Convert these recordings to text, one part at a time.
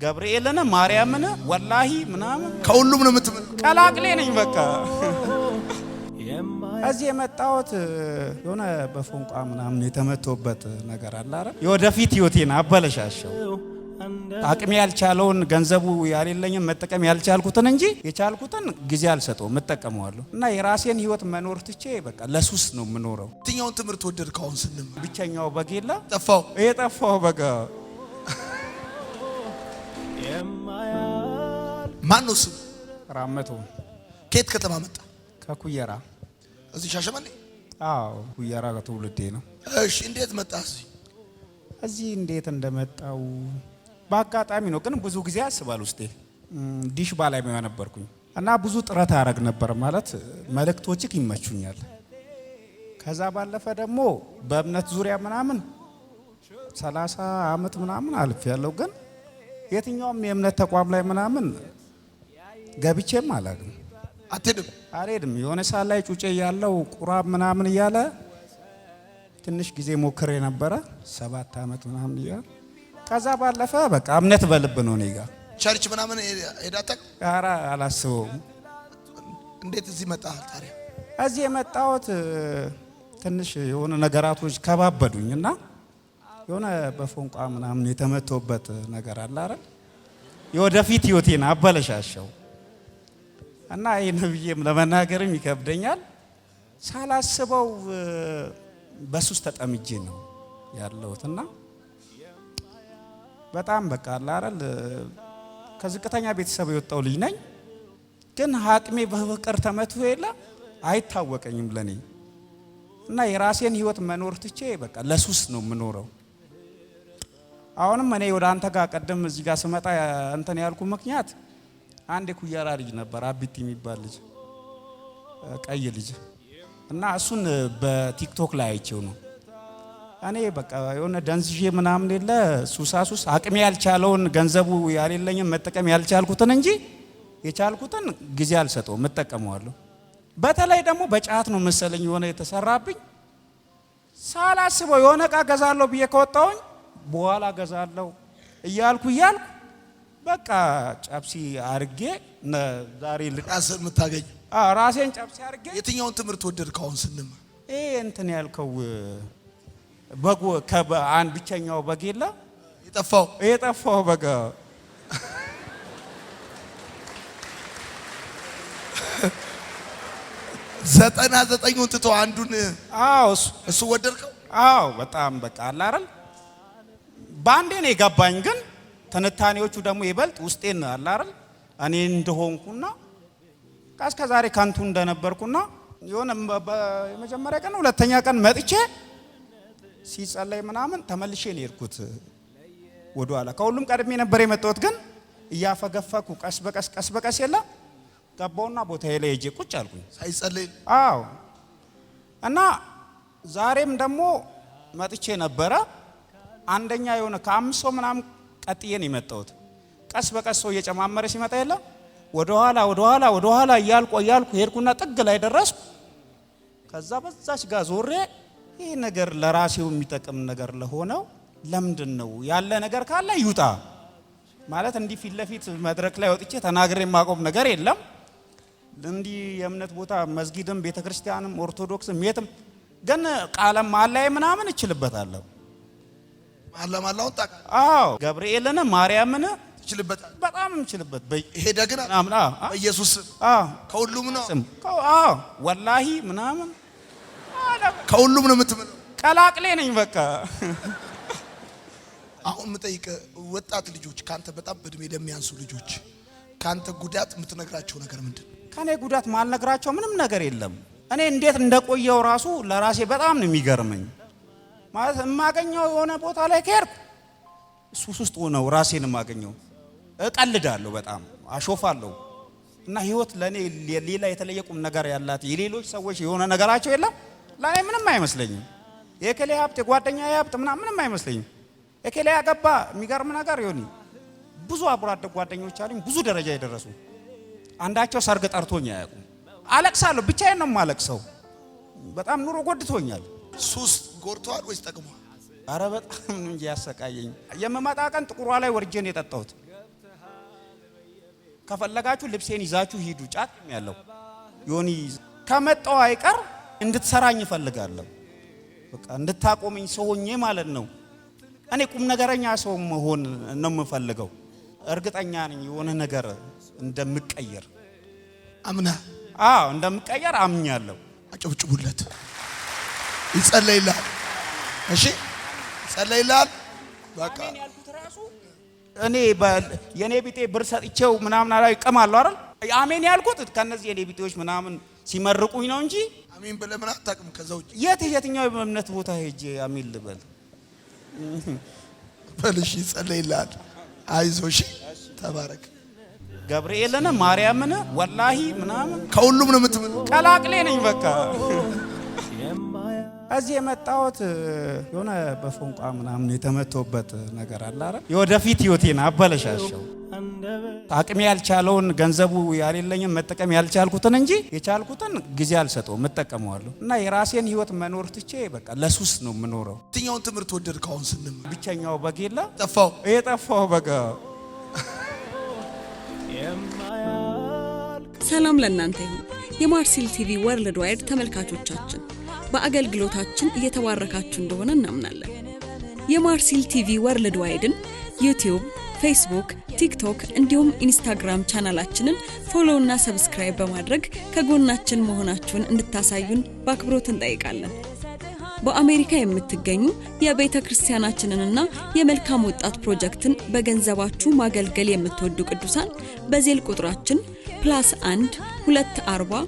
ገብርኤልን ማርያምን ወላሂ ምናምን ከሁሉም ነው የምትመል ቀላቅሌ ነኝ በቃ እዚህ የመጣሁት የሆነ በፎንቋ ምናምን የተመተውበት ነገር አለ አይደል የወደፊት ህይወቴን አበለሻሸው አቅሜ ያልቻለውን ገንዘቡ ያለኝን መጠቀም ያልቻልኩትን እንጂ የቻልኩትን ጊዜ አልሰጠው መጠቀመዋለሁ እና የራሴን ህይወት መኖር ትቼ በቃ ለሱስ ነው የምኖረው። የትኛውን ትምህርት ወደድከው? አሁን ስንም ብቸኛው በጌላ ጠፋው የጠፋው በጋ ማን ነው ስም? ራመቶ። ከየት ከተማ መጣ? ከኩየራ። እዚህ ሻሸመኔ? አዎ ኩየራ ከትውልዴ ነው። እሺ እንዴት መጣ እዚህ እንዴት እንደመጣው በአጋጣሚ ነው። ግን ብዙ ጊዜ አስባል ውስጤ ዲሽ ባለሙያ ነበርኩኝ እና ብዙ ጥረት አረግ ነበር ማለት መልእክቶችክ ይመቹኛል። ከዛ ባለፈ ደግሞ በእምነት ዙሪያ ምናምን 30 አመት ምናምን አልፍ ያለው ግን የትኛውም የእምነት ተቋም ላይ ምናምን ገብቼም አላውቅም። አልሄድም። የሆነ ሰዓት ላይ ጩጬ ያለው ቁራብ ምናምን እያለ ትንሽ ጊዜ ሞክሬ ነበረ 7 አመት ምናምን ይያል። ከዛ ባለፈ በቃ እምነት በልብ ነው እኔ ጋር ቸርች ምናምን ሄዳጣቅ ኧረ አላስበውም። እንዴት እዚህ መጣ ታዲያ? እዚህ የመጣሁት ትንሽ የሆነ ነገራቶች ከባበዱኝና የሆነ በፎንቋ ምናምን የተመተውበት ነገር አለ አይደል የወደፊት ህይወቴን አበለሻሸው እና ይሄ ነብዬም ለመናገርም ይከብደኛል። ሳላስበው በሱስ ተጠምጄ ነው ያለሁትና በጣም በቃ አለ አይደል ከዝቅተኛ ቤተሰብ የወጣው ልጅ ነኝ። ግን አቅሜ በፍቅር ተመትቶ የለ አይታወቀኝም ለኔ እና የራሴን ህይወት መኖር ትቼ በቃ ለሱስ ነው የምኖረው። አሁንም እኔ ወደ አንተ ጋር ቀደም እዚህ ጋር ስመጣ እንትን ያልኩ ምክንያት አንድ ኩየራ ልጅ ነበር አቢቲ የሚባል ልጅ ቀይ ልጅ እና እሱን በቲክቶክ ላይ አይቼው ነው እኔ በቃ የሆነ ደንዝዤ ምናምን የለ ሱሳሱስ አቅሜ ያልቻለውን ገንዘቡ ያለኝን መጠቀም ያልቻልኩትን እንጂ የቻልኩትን ጊዜ አልሰጠው መጠቀመዋለሁ። በተለይ ደግሞ በጫት ነው መሰለኝ የሆነ የተሰራብኝ ሳላስበው የሆነ እቃ ገዛለሁ ብዬ ከወጣሁኝ በኋላ ገዛለሁ እያልኩ በቃ ጫፕሲ አርጌ ዛሬ ራስን የምታገኝ ራሴን ጫፕሲ አርጌ። የትኛውን ትምህርት ወደድከው? አሁን ስንም እንትን ያልከው በጎ ከአንድ ብቸኛው በጌላ የጠፋው በጋ 99ን ትቶ አንዱን እሱ ወደድከው? አዎ በጣም በቃ አለ አይደል ባንዴ ነው የገባኝ። ግን ተነታኔዎቹ ደግሞ ይበልጥ ውስጤን አለ አይደል እኔ እንደሆንኩና እስከ ዛሬ ካንቱ እንደነበርኩና የሆነ በመጀመሪያ ቀን ሁለተኛ ቀን መጥቼ ሲጸለይ ምናምን ተመልሼ ነው የሄድኩት ወደ ኋላ። ከሁሉም ቀድሜ ነበር የመጣሁት ግን እያፈገፈኩ ቀስ በቀስ የለ ገባውና ቦታዬ ላይ ሄጄ ቁጭ አልኩኝ ሳይጸለይ። አዎ እና ዛሬም ደግሞ መጥቼ ነበረ። አንደኛ የሆነ ከ5 ሰው ምናምን ቀጥዬ ነው የመጣሁት። ቀስ በቀስ ሰው እየጨማመረ ሲመጣ የለ ወደ ኋላ እያልኩ ሄድኩና ጥግ ላይ ደረስኩ። ከዛ በዛች ጋር ዞሬ ይሄ ነገር ለራሴው የሚጠቅም ነገር ለሆነው ለምንድን ነው ያለ ነገር ካለ ይውጣ ማለት እንዲህ ፊት ለፊት መድረክ ላይ ወጥቼ ተናግሬ ማቆም ነገር የለም። እንዲህ የእምነት ቦታ መስጊድም ቤተክርስቲያንም ኦርቶዶክስም የትም ግን ቃለ መሃላ ምናምን እችልበታለሁ። አላማላው ታቃ ገብርኤልን ማርያምን እችልበታለሁ በጣም እችልበት ሄደ ግን ኢየሱስ ከሁሉም ነው ወላሂ ምናምን ከሁሉም ነው የምትመል ቀላቅሌ ነኝ በቃ። አሁን የምጠይቅ ወጣት ልጆች ካንተ በጣም በእድሜ ለሚያንሱ ልጆች ካንተ ጉዳት የምትነግራቸው ነገር ምንድን? ከኔ ጉዳት ማልነግራቸው ምንም ነገር የለም። እኔ እንዴት እንደቆየው ራሱ ለራሴ በጣም ነው የሚገርመኝ። ማለት የማገኘው የሆነ ቦታ ላይ ከሄድኩ ሱስ ውስጥ ነው ራሴን የማገኘው። እቀልዳለሁ፣ በጣም አሾፋለሁ እና ህይወት ለኔ ሌላ የተለየ ቁም ነገር ያላት የሌሎች ሰዎች የሆነ ነገራቸው የለም ለኔ ምንም አይመስለኝም። የከሌ ሀብት የጓደኛ ሀብት ምንም አይመስለኝም። የከሌ ያገባ የሚገርም ነገር ይሆን ብዙ አብሮ አደግ ጓደኞች አሉኝ ብዙ ደረጃ የደረሱ አንዳቸው ሰርግ ጠርቶኝ አያውቁም። አለቅሳለሁ፣ ብቻዬን ነው የማለቅሰው። በጣም ኑሮ ጎድቶኛል። ሱስ ጎርቷል ወይስ ጠቅሟል? አረ በጣም እንጂ ያሰቃየኝ። የመማጣ ቀን ጥቁሯ ላይ ወርጄ ነው የጠጣሁት። ከፈለጋችሁ ልብሴን ይዛችሁ ሂዱ ጫት ያለው ዮኒ ከመጣው አይቀር እንድትሰራኝ እፈልጋለሁ። በቃ እንድታቆመኝ ሰው ሆኜ ማለት ነው። እኔ ቁም ነገረኛ ሰው መሆን ነው የምፈልገው። እርግጠኛ ነኝ የሆነ ነገር እንደምቀየር አምና እንደምቀየር አምኛለሁ። አጨብጭቡለት። ይጸለይላል። እሺ ይጸለይላል። በቃ አሜን ያልኩት ራሱ እኔ የኔ ቢጤ ብር ሰጥቼው ምናምን አላይ ቀማለሁ አይደል? አሜን ያልኩት ከነዚህ የኔ ቢጤዎች ምናምን ሲመርቁኝ ነው እንጂ አሜን ብለህ ምን አታውቅም። ከዛው የትኛው የእምነት ቦታ ሄጄ አሜን ልበል? በልሽ ይጸለይላል። አይዞሽ ተባረክ። ገብርኤልን ማርያምን ወላሂ ምናምን ከሁሉም ነው የምትምን ቀላቅሌ ነኝ በቃ። እዚህ የመጣሁት የሆነ በፎንቋ ምናምን የተመተውበት ነገር አለ አይደል? የወደፊት ህይወቴን አበለሻሸው። አቅሜ ያልቻለውን ገንዘቡ ያሌለኝን መጠቀም ያልቻልኩትን እንጂ የቻልኩትን ጊዜ አልሰጠውም እጠቀመዋለሁ። እና የራሴን ህይወት መኖር ትቼ በቃ ለሱስ ነው የምኖረው። የትኛውን ትምህርት ወደድከው? አሁን ስንም ብቸኛው በግ የለ ጠፋው በግ። ሰላም ለእናንተ ይሁን። የማርሲል ቲቪ ወርልድ ዋይድ ተመልካቾቻችን በአገልግሎታችን እየተባረካችሁ እንደሆነ እናምናለን። የማርሲል ቲቪ ወርልድ ዋይድን ዩቲዩብ፣ ፌስቡክ፣ ቲክቶክ እንዲሁም ኢንስታግራም ቻናላችንን ፎሎ እና ሰብስክራይብ በማድረግ ከጎናችን መሆናችሁን እንድታሳዩን በአክብሮት እንጠይቃለን። በአሜሪካ የምትገኙ የቤተ ክርስቲያናችንንና የመልካም ወጣት ፕሮጀክትን በገንዘባችሁ ማገልገል የምትወዱ ቅዱሳን በዜል ቁጥራችን +1 240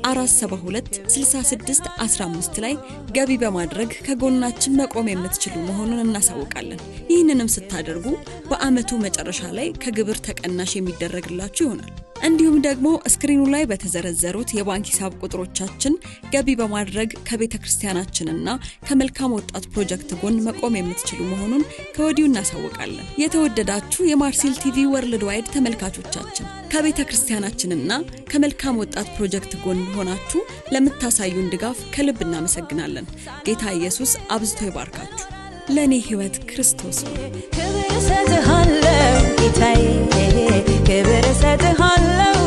472 66 15 ላይ ገቢ በማድረግ ከጎናችን መቆም የምትችሉ መሆኑን እናሳውቃለን። ይህንንም ስታደርጉ በአመቱ መጨረሻ ላይ ከግብር ተቀናሽ የሚደረግላችሁ ይሆናል። እንዲሁም ደግሞ ስክሪኑ ላይ በተዘረዘሩት የባንክ ሂሳብ ቁጥሮቻችን ገቢ በማድረግ ከቤተ ክርስቲያናችንና ከመልካም ወጣት ፕሮጀክት ጎን መቆም የምትችሉ መሆኑን ከወዲሁ እናሳውቃለን። የተወደዳችሁ የማርሲል ቲቪ ወርልድ ዋይድ ተመልካቾቻችን ከቤተ ክርስቲያናችንና ከመልካም ወጣት ፕሮጀክት ጎን ሆናችሁ ለምታሳዩን ድጋፍ ከልብ እናመሰግናለን። ጌታ ኢየሱስ አብዝቶ ይባርካችሁ። ለኔ ህይወት ክርስቶስ ነው። ክብር ሰጥሃለሁ ጌታዬ፣ ክብር ሰጥሃለሁ።